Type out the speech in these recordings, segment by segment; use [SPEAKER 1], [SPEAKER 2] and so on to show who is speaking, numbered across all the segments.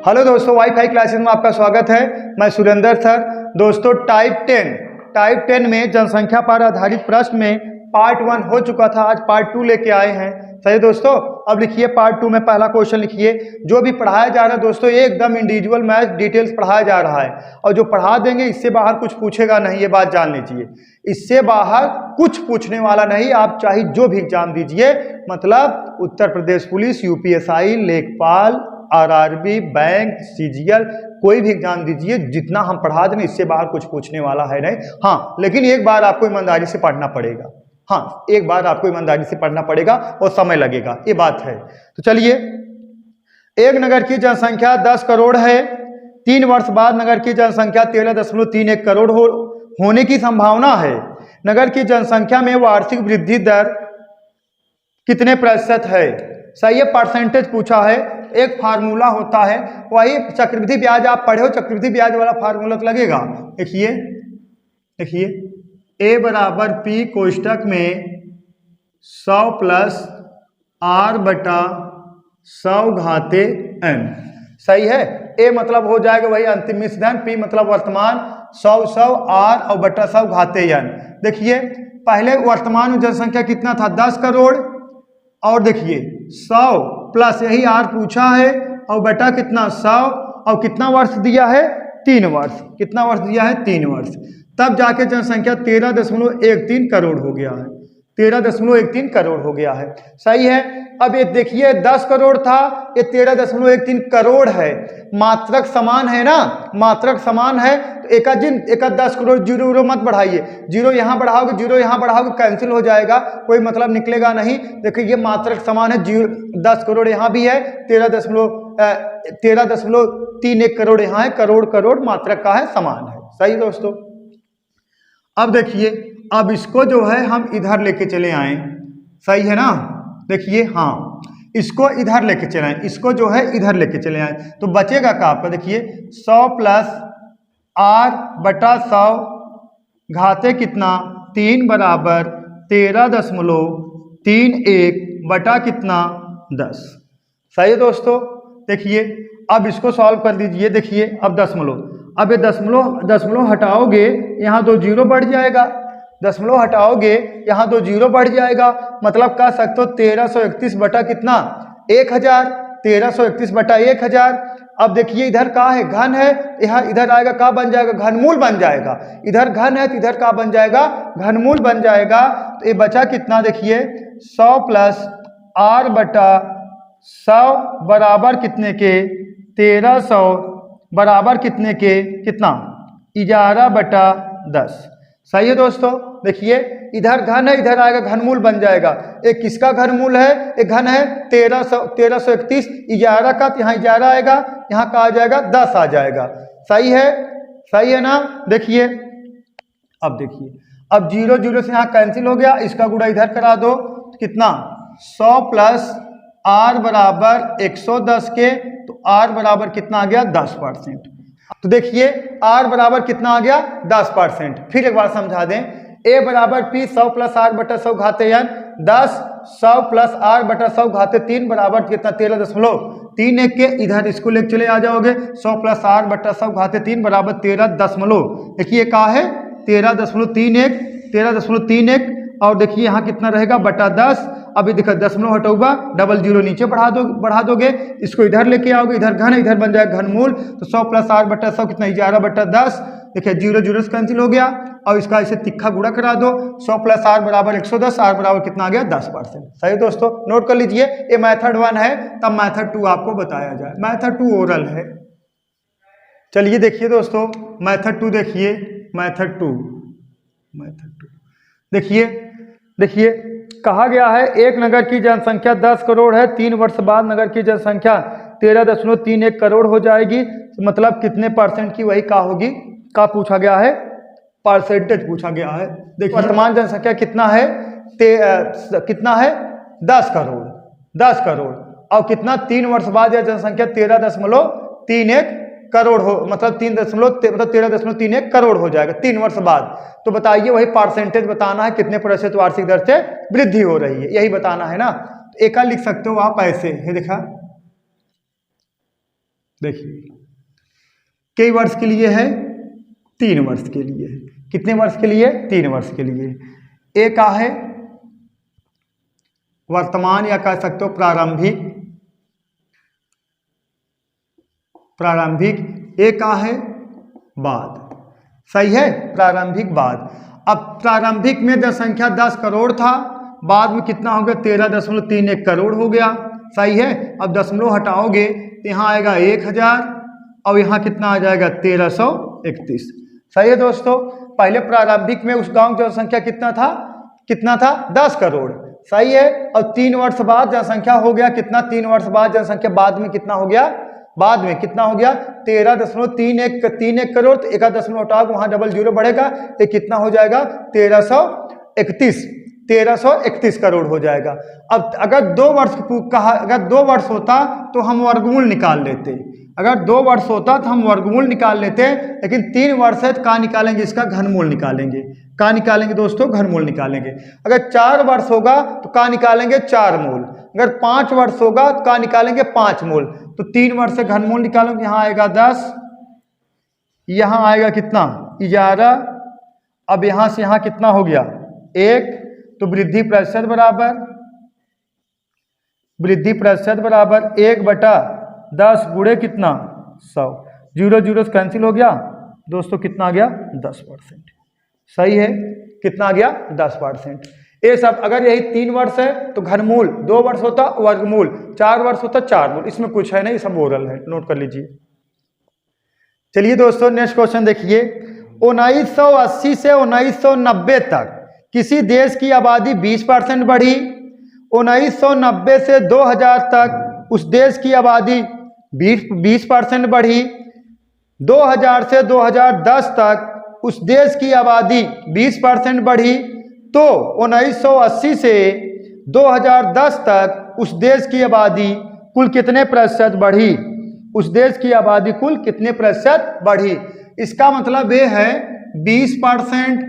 [SPEAKER 1] Hello दोस्तों, wifi classes में आपका स्वागत है। मैं सुरेंद्र सर। दोस्तों टाइप 10 में जनसंख्या पर आधारित प्रश्न में पार्ट 1 हो चुका था। आज पार्ट 2 लेके आए हैं। सही दोस्तों, अब लिखिए पार्ट 2 में पहला क्वेश्चन लिखिए। जो भी पढ़ाया जा रहा है दोस्तों एकदम इंडिविजुअल मैथ डिटेल्स पढ़ाया जा रहा है, और जो पढ़ा देंगे इससे बाहर कुछ पूछेगा नहीं, ये बात जान लीजिए। इससे बाहर कुछ पूछने वाला नहीं। आप चाहे जो भी एग्जाम दीजिए, मतलब उत्तर प्रदेश पुलिस, यूपीएसआई, लेखपाल, आरआरबी, बैंक, सीजीएल, कोई भी एग्जाम दीजिए, जितना हम पढ़ा दें इससे बाहर कुछ पूछने वाला है नहीं। हाँ, लेकिन एक बार आपको ईमानदारी से पढ़ना पड़ेगा। हाँ, एक बार आपको ईमानदारी से पढ़ना पड़ेगा और समय लगेगा, ये बात है। तो चलिए, एक नगर की जनसंख्या 10 करोड़ है। 3 वर्ष बाद नगर की जनसंख्या 13.31 करोड़ होने की संभावना है। नगर की जनसंख्या में वार्षिक वृद्धि दर कितने प्रतिशत है? सही है, परसेंटेज पूछा है। एक फार्मूला होता है, वही चक्रवृद्धि ब्याज आप पढ़े हो, चक्रवृद्धि ब्याज वाला फार्मूला तो लगेगा। देखिए ए बराबर पी कोष्टक में 100 प्लस आर बटा 100 घाते n। सही है। ए मतलब हो जाएगा वही अंतिम मिश्रण, पी मतलब वर्तमान, 100 आर और बटा 100 घाते n। देखिए पहले वर्तमान जनसंख्या कितना था? 10 करोड़। और देखिए 100 प्लस यही आर पूछा है और बटा कितना? 100। और कितना वर्ष दिया है? 3 वर्ष। कितना वर्ष दिया है? 3 वर्ष। तब जाके जनसंख्या 13.13 करोड़ हो गया है। 13.13 करोड़ हो गया है। सही है। अब ये देखिए 10 करोड़ था, ये 13.13 करोड़ है। मात्रक समान है ना, मात्रक समान है। तो एक 10 करोड़, जीरो मत बढ़ाइए। जीरो यहाँ बढ़ाओगे, जीरो यहाँ बढ़ाओगे, कैंसिल हो जाएगा, कोई मतलब निकलेगा नहीं। देखिए ये मात्रक समान है। 10 करोड़ यहाँ भी है, 13.31 करोड़ यहाँ है। करोड़ मात्रक का है, समान है। सही दोस्तों। अब देखिए, अब इसको जो है हम इधर लेके चले आए। सही है ना। देखिए हाँ, इसको इधर लेके चले आए, इसको जो है इधर लेके चले आए, तो बचेगा क्या आपका? देखिए 100 प्लस आर बटा 100 घाते कितना? 3 बराबर 13.31 बटा कितना? 10। सही है दोस्तों। देखिए अब इसको सॉल्व कर दीजिए। देखिए अब दशमलव, अब ये दशमलव हटाओगे, यहाँ 2 जीरो बढ़ जाएगा। दशमलव हटाओगे, यहाँ 2 जीरो बढ़ जाएगा, मतलब कह सकते हो 1331 बटा कितना? 1000। 1331 बटा 1000। अब देखिए इधर का है? घन है। यहाँ इधर आएगा, का बन जाएगा? घनमूल बन जाएगा। इधर घन है तो इधर का बन जाएगा? घनमूल बन जाएगा। तो ये बचा कितना? देखिए 100 प्लस आर बटा 100 बराबर कितने के? 1300 बराबर कितने के? कितना? 11 बटा 10। सही है दोस्तों। देखिए इधर घन है, इधर आएगा घनमूल बन जाएगा। एक किसका घनमूल है? एक घन है 1331, 11 का, तो यहाँ 11 आएगा, यहाँ का आ जाएगा 10 आ जाएगा। सही है, सही है ना। देखिए अब देखिए, अब जीरो से यहाँ कैंसिल हो गया, इसका गुणा इधर करा दो, कितना? 100 प्लस आर बराबर 110 के, तो आर बराबर कितना आ गया? 10%। तो देखिए आर बराबर कितना आ गया? 10%। फिर एक बार समझा दें, ए बराबर पी 100 प्लस आर बटा 100 घाते n 10, 100 प्लस आर बटा 100 घाते 3 बराबर कितना? 13.31 के, इधर इसको लेके चले आ जाओगे। 100 प्लस आर बटा 100 घाते 3 बराबर 13 देखिए का है 13.31। और देखिए यहाँ कितना रहेगा? बटा 10। अभी देखो दशमलव हटोगा, डबल जीरो नीचे बढ़ा दोगे, इसको इधर लेके आओगे, इधर घन है, इधर बन जाएगा घनमूल। तो 100 प्लस आर बटा 100 कितना? 11 बटा 10। देखिए जीरो से कैंसिल हो गया, और इसका इसे तिक्खा गुणा करा दो। 100 प्लस आर बराबर 110, आर बराबर कितना आ गया? 10%। सही दोस्तों, नोट कर लीजिए। ये मेथड 1 है, तब मेथड 2 आपको बताया जाए। मेथड 2 ओरल है। चलिए देखिए दोस्तों, मेथड 2 देखिए। मेथड 2 देखिए कहा गया है एक नगर की जनसंख्या 10 करोड़ है। 3 वर्ष बाद नगर की जनसंख्या 13.31 करोड़ हो जाएगी। मतलब कितने परसेंट की वही का होगी? का पूछा गया है, परसेंटेज पूछा गया है। देखिए वर्तमान जनसंख्या कितना है? कितना है? 10 करोड़। 10 करोड़। और कितना? 3 वर्ष बाद यह जनसंख्या 13.31 करोड़ हो, मतलब 13.31 करोड़ हो जाएगा 3 वर्ष बाद। तो बताइए वही परसेंटेज बताना है, कितने प्रतिशत वार्षिक दर से वृद्धि हो रही है, यही बताना है ना। तो एक लिख सकते हो आप ऐसे, ये देखा देखिए कई वर्ष के लिए है, 3 वर्ष के लिए है। कितने वर्ष के लिए? 3 वर्ष के लिए। ए का है वर्तमान या कह सकते हो प्रारंभिक, ए का है बाद। सही है, प्रारंभिक बाद। अब प्रारंभिक में जनसंख्या 10 करोड़ था, बाद में कितना हो गया? 13.31 करोड़ हो गया। सही है। अब दशमलव हटाओगे तो यहाँ आएगा 1000 और यहाँ कितना आ जाएगा? 1331। सही है दोस्तों। पहले प्रारंभिक में उस गांव की जनसंख्या कितना था? 10 करोड़। सही है। और 3 वर्ष बाद जनसंख्या हो गया कितना? 3 वर्ष बाद जनसंख्या बाद में कितना हो गया? बाद में कितना हो गया? 13.31 करोड़। तो 1 हटाओ, वहां डबल जीरो बढ़ेगा तो कितना हो जाएगा? 1331 करोड़ हो जाएगा। अब अगर 2 वर्ष कहा, अगर 2 वर्ष होता तो हम वर्गमूल निकाल लेते। अगर 2 वर्ष होता तो हम वर्गमूल निकाल लेते, लेकिन 3 वर्ष है तो कहाँ निकालेंगे? इसका घनमूल निकालेंगे। कहाँ निकालेंगे दोस्तों? घनमूल निकालेंगे। अगर 4 वर्ष होगा तो कहाँ निकालेंगे? 4 मूल। अगर 5 वर्ष होगा तो कहाँ निकालेंगे? 5 मूल। तो 3 वर्ष से घनमूल निकालोगे, यहाँ आएगा 10, यहाँ आएगा कितना? 11। अब यहाँ से यहाँ कितना हो गया? 1। तो वृद्धि प्रतिशत बराबर 1/10 गुणे कितना? 100। 0 0 से कैंसिल हो गया दोस्तों, कितना आ गया? 10%। सही है। कितना आ गया? 10%। ये सब अगर यही 3 वर्ष है तो घनमूल, 2 वर्ष होता वर्गमूल, 4 वर्ष होता 4 मूल। इसमें कुछ है नहीं, सब ओरल है, नोट कर लीजिए। चलिए दोस्तों नेक्स्ट क्वेश्चन देखिए। 1980 से 1990 तक किसी देश की आबादी 20% बढ़ी। 1990 से 2000 तक उस देश की आबादी 20% बढ़ी। 2000 से 2010 तक उस देश की आबादी 20% बढ़ी। तो 1980 से 2010 तक उस देश की आबादी कुल कितने प्रतिशत बढ़ी? उस देश की आबादी कुल कितने प्रतिशत बढ़ी? इसका मतलब ये है 20%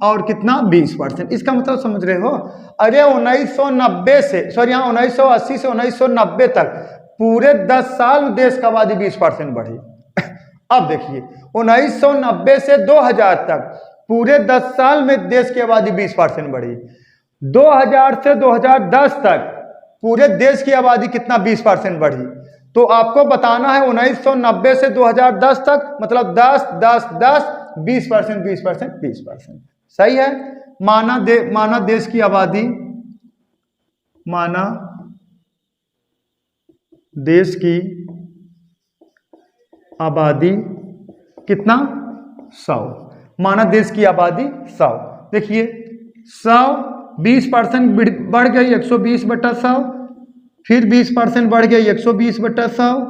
[SPEAKER 1] और कितना? 20%। इसका मतलब समझ रहे हो? अरे 1990 से सॉरी यहाँ 1980 से 1990 तक पूरे 10 साल में देश की आबादी 20% बढ़ी। अब देखिए 1990 से 2000 तक पूरे 10 साल में देश की आबादी 20% बढ़ी। 2000 से 2010 तक पूरे देश की आबादी कितना? 20% बढ़ी। तो आपको बताना है 1990 से 2010 तक, मतलब 10 10 10 20%। सही है। माना देश की आबादी, माना देश की आबादी कितना? 100। माना देश की आबादी 100। देखिए 100 20% बढ़ गई 120/100, फिर 20% बढ़ गई 120/100,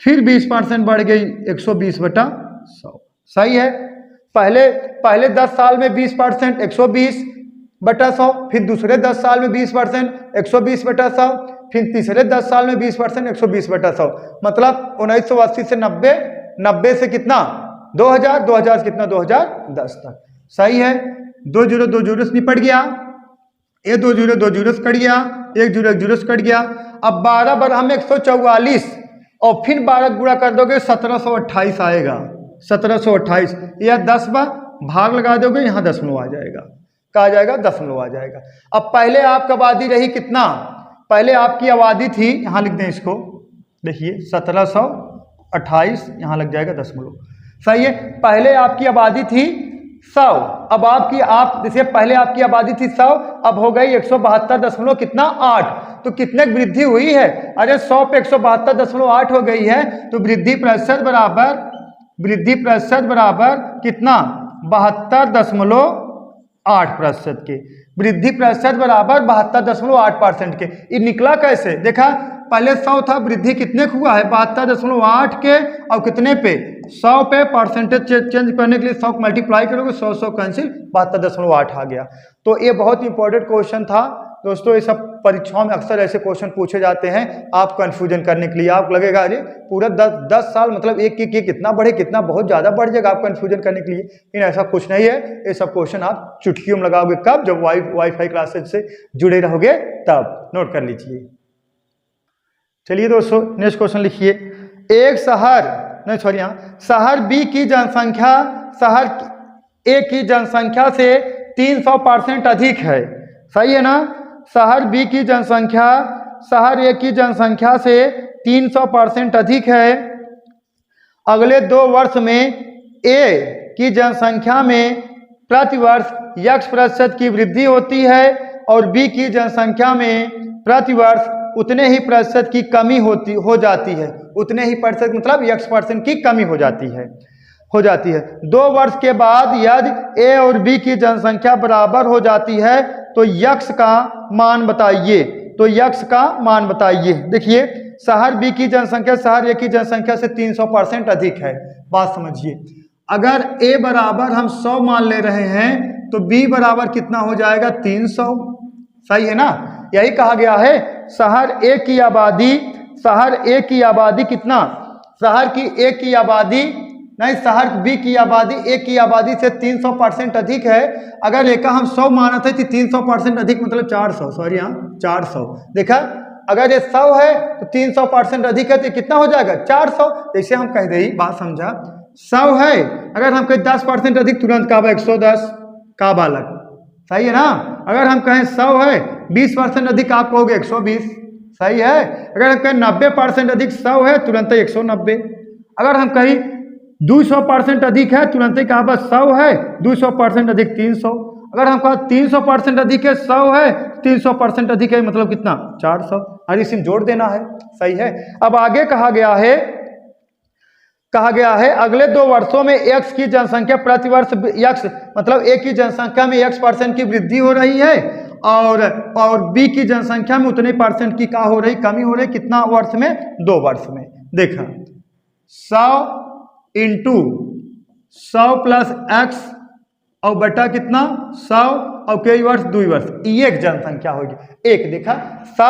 [SPEAKER 1] फिर 20% बढ़ गई 120/100। सही है। पहले 10 साल में 20% 120/100, फिर दूसरे 10 साल में 20% 120/100, फिर तीसरे 10 साल में 20% 120/100। मतलब 1980 से 90 से कितना? 2000 से कितना? 2010 तक। सही है। 2 0 से निपट गया, ये 2 0 से कट गया, 1 0 से कट गया। अब 12 बार हम 144 और फिर 12 गुणा कर दोगे 1728 आएगा। 1728 या 10 बार भाग लगा दोगे, यहाँ दशमलव आ जाएगा। कहा जाएगा? दशमलव आ जाएगा। अब पहले आपकी आबादी रही कितना? पहले आपकी आबादी थी, यहाँ लिख दें इसको, देखिए 1728, यहाँ लग जाएगा दशमलव। सही है। पहले आपकी आबादी थी 100, अब जैसे पहले आपकी आबादी थी 100, अब हो गई 172 कितना? 8। तो कितने वृद्धि हुई है? अरे 100 पे 172.8 हो गई है। तो वृद्धि प्रतिशत बराबर कितना? 72.8% के। वृद्धि प्रतिशत बराबर 72.8% के। ये निकला कैसे? देखा, पहले 100 था, वृद्धि कितने का हुआ है? 72.8 के, और कितने पे? 100 पे। परसेंटेज चेंज करने के लिए 100 मल्टीप्लाई करोगे, 100 कैंसिल, 72.8 आ गया। तो ये बहुत इंपॉर्टेंट क्वेश्चन था दोस्तों। ये सब परीक्षाओं में अक्सर ऐसे क्वेश्चन पूछे जाते हैं, आप कंफ्यूजन करने के लिए। आप लगेगा अरे पूरा 10 साल मतलब एक कितना बढ़े, कितना बहुत ज़्यादा बढ़ जाएगा, आप कंफ्यूजन करने के लिए। लेकिन ऐसा कुछ नहीं है। ये सब क्वेश्चन आप चुटकियों में लगाओगे कब? जब वाईफाई क्लासेज से जुड़े रहोगे तब। नोट कर लीजिए। चलिए दोस्तों नेक्स्ट क्वेश्चन लिखिए। एक शहर नहीं सॉरी यहाँ शहर बी की जनसंख्या शहर ए की जनसंख्या से 300% अधिक है। सही है ना। शहर बी की जनसंख्या शहर ए की जनसंख्या से 300% अधिक है। अगले 2 वर्ष में ए की जनसंख्या में प्रतिवर्ष x% की वृद्धि होती है और बी की जनसंख्या में प्रतिवर्ष उतने ही प्रतिशत की कमी हो जाती है। उतने ही प्रतिशत मतलब x% की कमी हो जाती है 2 वर्ष के बाद यदि ए और बी की जनसंख्या बराबर हो जाती है तो x का मान बताइए। देखिए शहर बी की जनसंख्या शहर ए की जनसंख्या से 300% अधिक है। बात समझिए, अगर ए बराबर हम 100 मान ले रहे हैं तो बी बराबर कितना हो जाएगा 300। सही है ना। यही कहा गया है शहर ए की आबादी कितना शहर बी की आबादी ए की आबादी से 300% अधिक है। अगर ए का हम 100 माना था तो 300% अधिक मतलब 400 सॉरी यहाँ 400। देखा अगर ये 100 है तो 300% अधिक है तो कितना हो जाएगा 400। जैसे हम कह दे बात समझा 100 है अगर हम कहें 10% अधिक तुरंत का 110 का बालक। सही है ना। अगर हम कहें 100 है 20% अधिक आप कहोगे 120। सही है। अगर हम कहें 90% अधिक 100 है तुरंत 190। अगर हम कहीं 200% अधिक है तुरंत ही कहा बस 100 है 200% अधिक 300। अगर हम कहा 300% अधिक है 100 है 300% अधिक है मतलब कितना 400। और इसी में जोड़ देना है। सही है। अब आगे कहा गया है अगले 2 वर्षों में x की जनसंख्या प्रतिवर्ष x मतलब a की जनसंख्या में x% की वृद्धि हो रही है और b की जनसंख्या में उतने % की कमी हो रही कितना वर्ष में 2 वर्ष में। देखा 100 × 100 प्लस x और बटा कितना 100 और कई वर्ष 2 वर्ष ये एक जनसंख्या होगी। एक देखा 100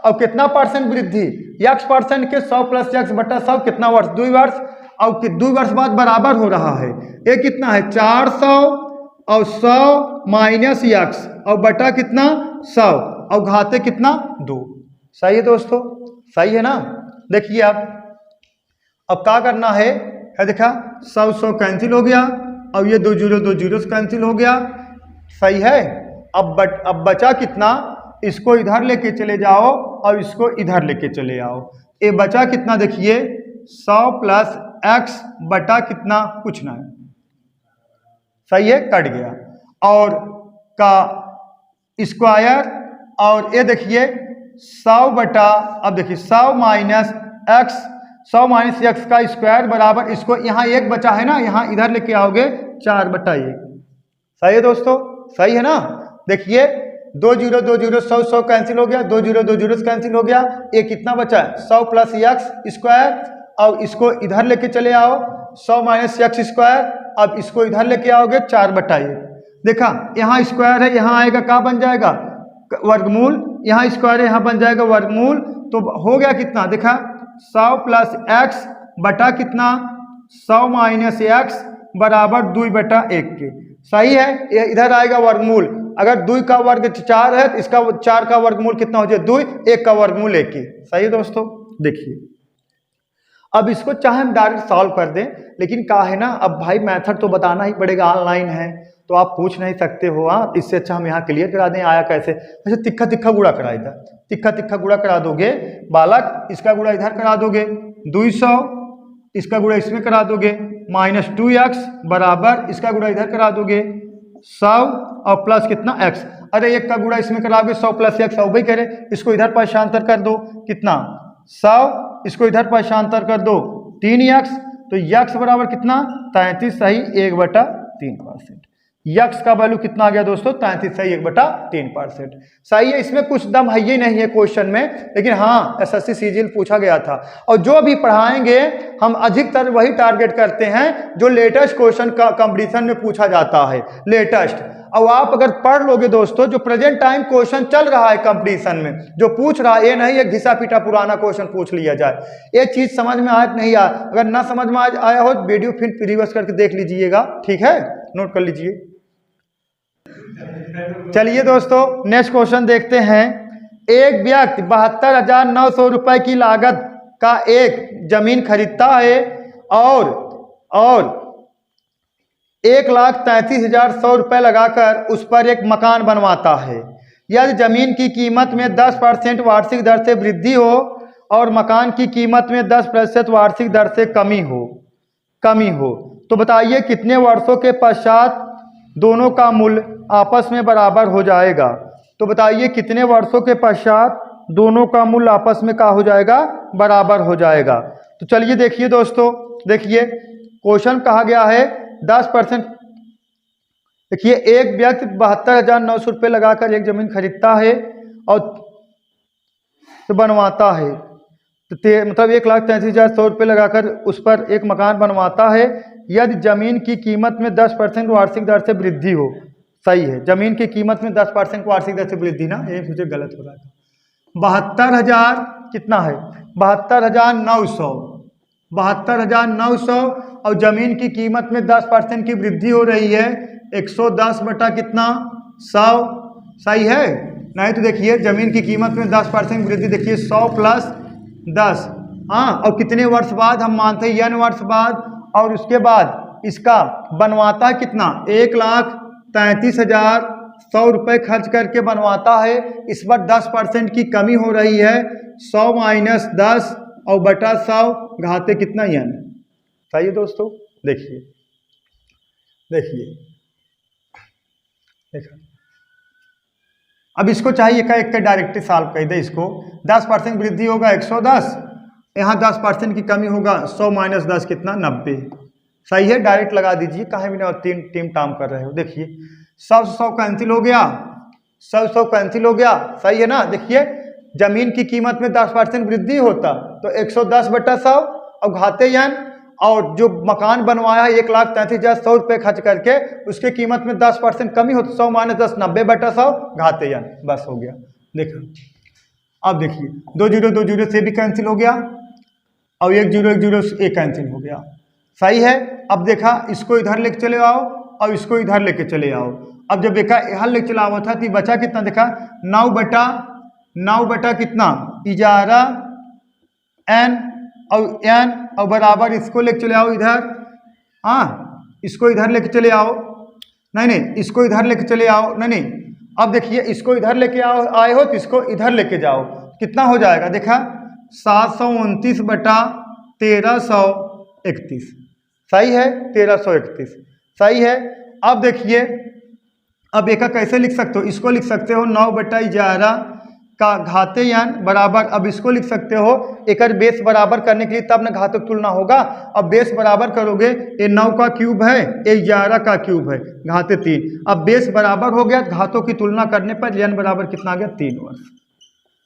[SPEAKER 1] और कितना % वृद्धि x% के 100 प्लस x बटा 100 कितना वर्ष 2 वर्ष और 2 वर्ष बाद बराबर हो रहा है। ये कितना है 400 और 100 माइनस x और बटा कितना 100 और घाते कितना 2। सही है दोस्तों। सही है ना। देखिए अब क्या करना है देखा 100 कैंसिल हो गया और ये 2 जीरो कैंसिल हो गया। सही है। अब बचा कितना इसको इधर लेके चले जाओ और इसको इधर लेके चले आओ। ये बचा कितना देखिए 100 प्लस x बटा कितना कुछ ना है। सही है कट गया और का स्क्वायर और ये देखिए 100 बटा अब देखिए 100 माइनस x का स्क्वायर बराबर इसको यहाँ 1 बचा है ना यहाँ इधर लेके आओगे 4/1। सही है दोस्तों। सही है ना। देखिए 2 जीरो 100 कैंसिल हो गया 2 जीरो कैंसिल हो गया। ये कितना बचा है 100 प्लस x स्क्वायर और इसको इधर लेके चले आओ 100 माइनस x स्क्वायर। अब इसको इधर लेके आओगे 4/1। देखा यहाँ स्क्वायर है यहाँ आएगा क्या बन जाएगा वर्गमूल। यहाँ स्क्वायर है यहाँ बन जाएगा वर्गमूल। तो हो गया कितना देखा 100 प्लस x बटा कितना 100 माइनस x बराबर 2/1 के। सही है। ये इधर आएगा वर्गमूल। अगर 2 का वर्ग 4 है तो इसका 4 का वर्गमूल कितना हो जाए 2 1 का वर्गमूल 1। सही है दोस्तों। देखिए अब इसको चाहे हम डायरेक्ट सॉल्व कर दें लेकिन क्या है ना अब भाई मेथड तो बताना ही पड़ेगा ऑनलाइन है तो आप पूछ नहीं सकते हो। इससे अच्छा हम यहाँ क्लियर करा दें आया कैसे। अच्छा तिक्का गुड़ा करा इधर तिक्का गुड़ा करा दोगे बालक इसका गुड़ा इधर करा दोगे 200 इसका गुड़ा इसमें करा दोगे माइनस 2x बराबर इसका गुड़ा इधर करा दोगे 100 और प्लस कितना x। अरे 1 का गुड़ा इसमें कराओगे 100 प्लस x वही करे इसको इधर पक्षांतर कर दो कितना 100 इसको इधर पक्षांतर कर दो 3x तो x बराबर कितना 33 सही 1/3%। x का वैल्यू कितना आ गया दोस्तों 33 सही 1/3%। सही है। इसमें कुछ दम है ही नहीं है क्वेश्चन में लेकिन हाँ एसएससी सीजीएल पूछा गया था और जो भी पढ़ाएंगे हम अधिकतर वही टारगेट करते हैं जो लेटेस्ट क्वेश्चन का कंपटीशन में पूछा जाता है लेटेस्ट। और आप अगर पढ़ लोगे दोस्तों जो प्रेजेंट टाइम क्वेश्चन चल रहा है कंपटीशन में जो पूछ रहा है ये नहीं है घिसा पीटा पुराना क्वेश्चन पूछ लिया जाए। ये चीज समझ में आया नहीं आया अगर ना समझ में आया हो वीडियो फिर रिवर्स करके देख लीजिएगा। ठीक है नोट कर लीजिए। चलिए दोस्तों नेक्स्ट क्वेश्चन देखते हैं। एक व्यक्ति 72,900 रुपये की लागत का एक जमीन खरीदता है और 1,33,100 रुपये लगाकर उस पर एक मकान बनवाता है। यदि जमीन की कीमत में 10% वार्षिक दर से वृद्धि हो और मकान की कीमत में 10% वार्षिक दर से कमी हो तो बताइए कितने वर्षों के पश्चात दोनों का मूल्य आपस में बराबर हो जाएगा। तो बताइए कितने वर्षों के पश्चात दोनों का मूल्य आपस में क्या हो जाएगा, बराबर हो जाएगा। तो चलिए देखिए दोस्तों, देखिए क्वेश्चन कहा गया है 10%। देखिए एक व्यक्ति 72,900 रुपये लगाकर एक जमीन खरीदता है और तो बनवाता है, तो मतलब 1,33,100 रुपये लगाकर उस पर एक मकान बनवाता है। यदि जमीन की कीमत में 10% वार्षिक दर से वृद्धि हो, सही है, जमीन की कीमत में 10% वार्षिक दर से वृद्धि, ना ये मुझे गलत हो रहा है। 72,000 कितना है, 72,900, 72,900 और जमीन की कीमत में 10% की वृद्धि हो रही है, 110 बटा कितना 100, सही है। नहीं तो देखिए जमीन की कीमत में 10% वृद्धि, देखिए 100 प्लस 10, हाँ, और कितने वर्ष बाद हम मानते हैं n वर्ष बाद, और उसके बाद इसका बनवाता है कितना 1,33,100 रुपये खर्च करके बनवाता है। इस पर 10% की कमी हो रही है, 100 माइनस 10 और बटा 100 घाते कितना n, सही है दोस्तों। देखिए देखा, अब इसको चाहिए का एक डायरेक्टली सॉल्व कर दे। इसको 10% वृद्धि होगा 110, यहाँ 10% की कमी होगा 100 माइनस 10 कितना 90, सही है। डायरेक्ट लगा दीजिए, कहीं भी ना तीन टीम काम कर रहे हो। देखिए 100 कैंसिल हो गया, 100 कैंसिल हो गया, सही है ना। देखिए जमीन की कीमत में 10% वृद्धि होता तो 110 बटा 100 और घाते n, और जो मकान बनवाया है 1,33,100 रुपये खर्च करके उसके कीमत में 10% कमी हो तो 100 माइनस 10 90 बटा 100 घाते n, बस हो गया। देखो अब देखिए 2 जीरो 2 जीरो से भी कैंसिल हो गया और 1 जीरो 1 जीरो से कैंसिल हो गया, सही है। अब देखा इसको इधर लेके चले आओ और इसको इधर लेके चले आओ। अब जब देखा यहाँ लेके चला हुआ था तो बचा कितना, देखा 9 बटा कितना 11 n और बराबर इसको लेके चले आओ इधर, हाँ इसको इधर लेके चले आओ, नहीं इसको इधर लेके चले आओ, नहीं। अब देखिए इसको इधर लेके आए हो तो इसको इधर लेके जाओ, कितना हो जाएगा, देखा 729 बटा 1331, सही है, 1331, सही है। अब देखिए अब एक कैसे लिख सकते हो, इसको लिख सकते हो 9 बटा 11 का घाते n बराबर, अब इसको लिख सकते हो एक बेस बराबर करने के लिए तब न घातक तुलना होगा। अब बेस बराबर करोगे, ये 9 का क्यूब है, ये 11 का क्यूब है, घाते 3। अब बेस बराबर हो गया, घातों की तुलना करने पर n बराबर कितना आ गया 3 वर्ष,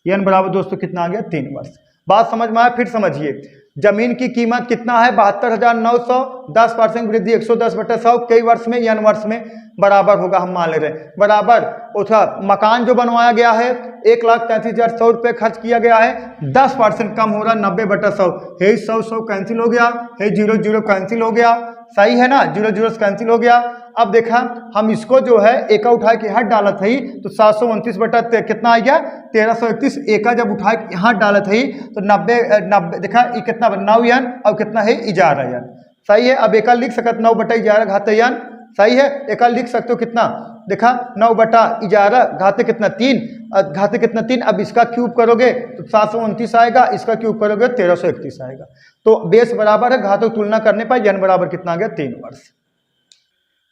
[SPEAKER 1] n बराबर दोस्तों कितना आ गया 3 वर्ष। बात समझ में आया, फिर समझिए जमीन की कीमत कितना है 72,900, 10% वृद्धि 110 बटा 100 कई वर्ष में n वर्ष में बराबर होगा, हम मान ले रहे हैं बराबर। उठा मकान जो बनवाया गया है 1,33,100 रुपये खर्च किया गया है, 10% कम हो रहा है 90 बटा 100, है 100 कैंसिल हो गया, है 0 कैंसिल हो गया, सही है ना, 0 कैंसिल हो गया। अब देखा हम इसको जो है एका उठा के यहाँ डाला था ही तो 729 बटा कितना आ गया 1331, एका जब उठा के यहाँ डाला था ही तो 90 देखा ये कितना 9 n और कितना है 11 n, सही है। अब एका लिख सकते 9 बटा 11 घाते n, सही है। एका लिख सकते हो कितना, देखा 9 बटा 11 घाते कितना 3, घाते कितना 3। अब इसका क्यूब करोगे तो 729 आएगा, इसका क्यूब करोगे 1331 आएगा। तो बेस बराबर है, घातों की तुलना करने पर n बराबर कितना आ गया 3 वर्ष।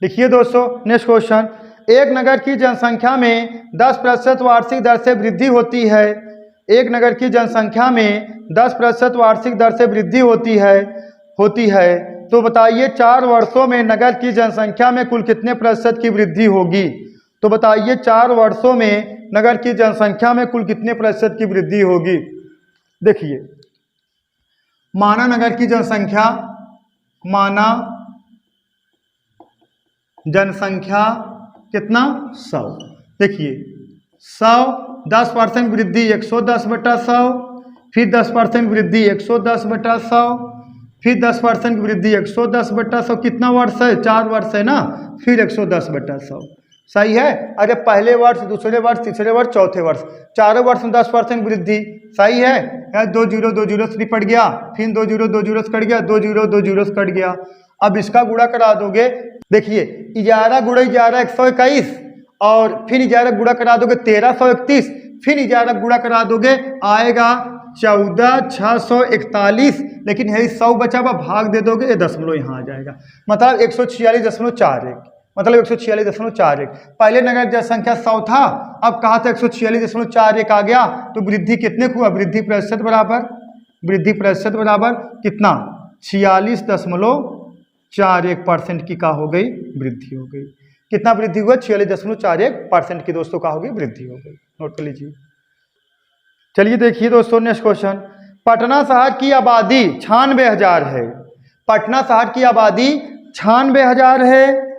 [SPEAKER 1] देखिए दोस्तों नेक्स्ट क्वेश्चन, एक नगर की जनसंख्या में 10% वार्षिक दर से वृद्धि होती है, एक नगर की जनसंख्या में 10% वार्षिक दर से वृद्धि होती है तो बताइए 4 वर्षों में नगर की जनसंख्या में कुल कितने प्रतिशत की वृद्धि होगी। तो बताइए 4 वर्षों में नगर की जनसंख्या में कुल कितने प्रतिशत की वृद्धि होगी। देखिए माना नगर की जनसंख्या, माना जनसंख्या कितना 100, देखिए 100 10% वृद्धि 110 बटा 100, फिर 10% वृद्धि 110 बटा 100, फिर 10% वृद्धि 110 बटा 100, कितना वर्ष है 4 वर्ष है ना, फिर 110 बटा 100, सही है। अरे पहले वर्ष, दूसरे वर्ष, तीसरे वर्ष, चौथे वर्ष, चारों वर्ष में 10% वृद्धि। सही है। यार 2 जीरो से कट गया, फिर 2 जीरो से कट गया, 2 जीरो से कट गया। अब इसका गुणा करा दोगे, देखिए 11 गुणा 11 121, और फिर 11 गुणा करा दोगे 1331, फिर 11 गुणा करा दोगे आएगा 14,641, लेकिन यही 100 बचा हुआ, भाग दे दोगे, ये दशमलव यहाँ आ जाएगा, मतलब 146.41, मतलब 146.41। पहले नगर जनसंख्या 100 था, अब कहा था 146.41 आ गया, तो वृद्धि कितने को हुआ, वृद्धि प्रतिशत बराबर कितना, 46.41% की का हो गई, वृद्धि हो गई। कितना वृद्धि हुआ, 46.41% की दोस्तों का होगी, वृद्धि हो गई। नोट कर लीजिए। चलिए देखिए दोस्तों नेक्स्ट क्वेश्चन, पटना शहर की आबादी 96,000 है। पटना शहर की आबादी 96,000 है,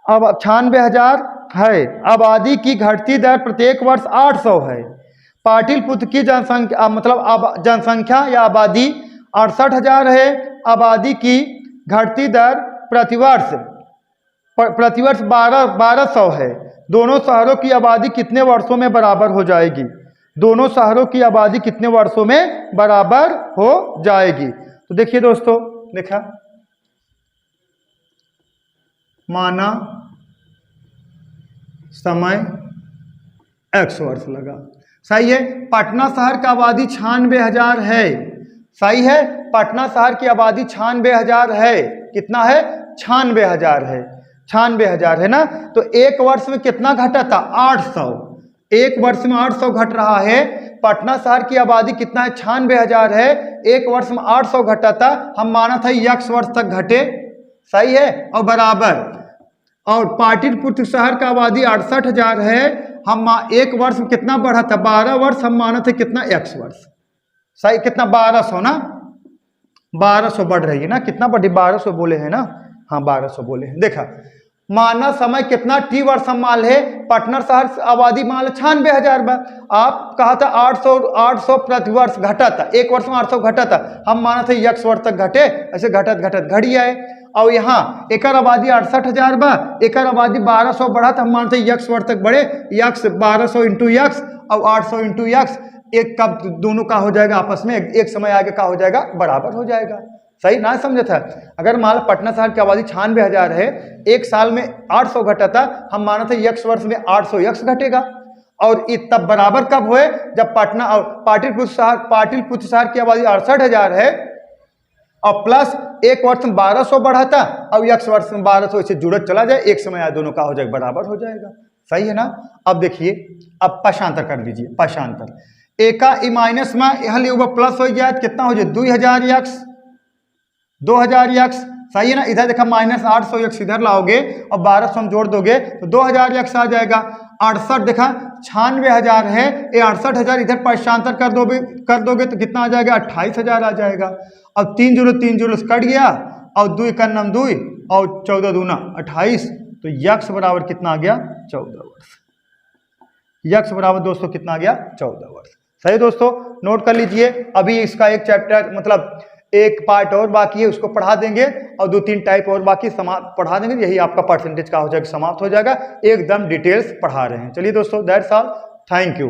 [SPEAKER 1] अब 96,000 है। आबादी की घटती दर प्रत्येक वर्ष 800 है। पाटिलपुत्र की जनसंख्या मतलब जनसंख्या या आबादी 68,000 है। आबादी की घटती दर प्रतिवर्ष 1200 है। दोनों शहरों की आबादी कितने वर्षों में बराबर हो जाएगी, दोनों शहरों की आबादी कितने वर्षों में बराबर हो जाएगी। तो देखिए दोस्तों, देखा माना समय x वर्ष लगा। सही है। पटना शहर की आबादी 96,000 है। सही है। पटना शहर की आबादी 96,000 है। कितना है, 96,000 है। 96,000 है ना। तो एक वर्ष में कितना घटा था, 800। एक वर्ष में 800 घट रहा है। पटना शहर की आबादी कितना है, 96,000 है। एक वर्ष में 800 घटा था, हम माना था x वर्ष तक घटे। सही है। और बराबर, और पाटिलपुत्र शहर का आबादी 68,000 है। हम एक वर्ष में कितना बढ़ा था, 12 वर्ष, हम माना थे कितना, x वर्ष। सही, कितना, 1200 ना, 1200 बढ़ रही है ना, कितना बढ़ी, 1200 बोले हैं ना, हाँ 1200 बोले हैं। देखा माना समय कितना t वर्ष हम मान है, पटना शहर आबादी मान लो 96,000 आप कहा था 800 प्रति वर्ष घटा था, एक वर्ष में 800 घटा था, हम माना था x वर्ष तक घटे, ऐसे घटत घड़ी आए। और यहाँ एक आबादी 68,000 बा, एक आबादी 1200 बढ़ा था, हम मानते x वर्ष तक बढ़े, x 1200 इंटू x और 800 इंटू x, एक कब दोनों का हो जाएगा आपस में, एक समय आगे का हो जाएगा, बराबर हो जाएगा। सही ना समझे था। अगर मान लो पटना शहर की आबादी 96,000 है, एक साल में 800 घटा था, हम माना था x वर्ष में 800 x घटेगा। और तब बराबर कब हुए, जब पटना और पाटिलपुत्र शहर की आबादी 68,000 है और प्लस एक वर्ष में 1200 बढ़ा था और x वर्ष में 1200 इसे जुड़त चला जाए, एक समय आए दोनों का हो जाएगा, बराबर हो जाएगा। सही है ना। अब देखिए, अब पक्षांतर कर दीजिए। पक्षांतर एका ई माइनस में यहाँ ले प्लस हो जाए, कितना हो जाए, 2000x 2000x। सही है ना। इधर देखा -800x इधर लाओगे और 1200 हम जोड़ दोगे तो 2000x आ जाएगा। 68 देखा 96,000 है, ये 68,000 इधर पक्षांतर कर दोगे तो कितना आ जाएगा, 28,000 आ जाएगा। अब 3 जीरो से कट गया और 2 का नाम 2 और 14 दूना 28, तो x बराबर कितना आ गया, 14 वर्ष। x बराबर दोस्तों कितना आ गया, 14 वर्ष। सही दोस्तों, नोट कर लीजिए। अभी इसका एक चैप्टर मतलब एक पार्ट और बाकी है, उसको पढ़ा देंगे और 2-3 टाइप और बाकी पढ़ा देंगे, यही आपका परसेंटेज का हो जाएगा, समाप्त हो जाएगा। एकदम डिटेल्स पढ़ा रहे हैं। चलिए दोस्तों, दैट्स ऑल, थैंक यू।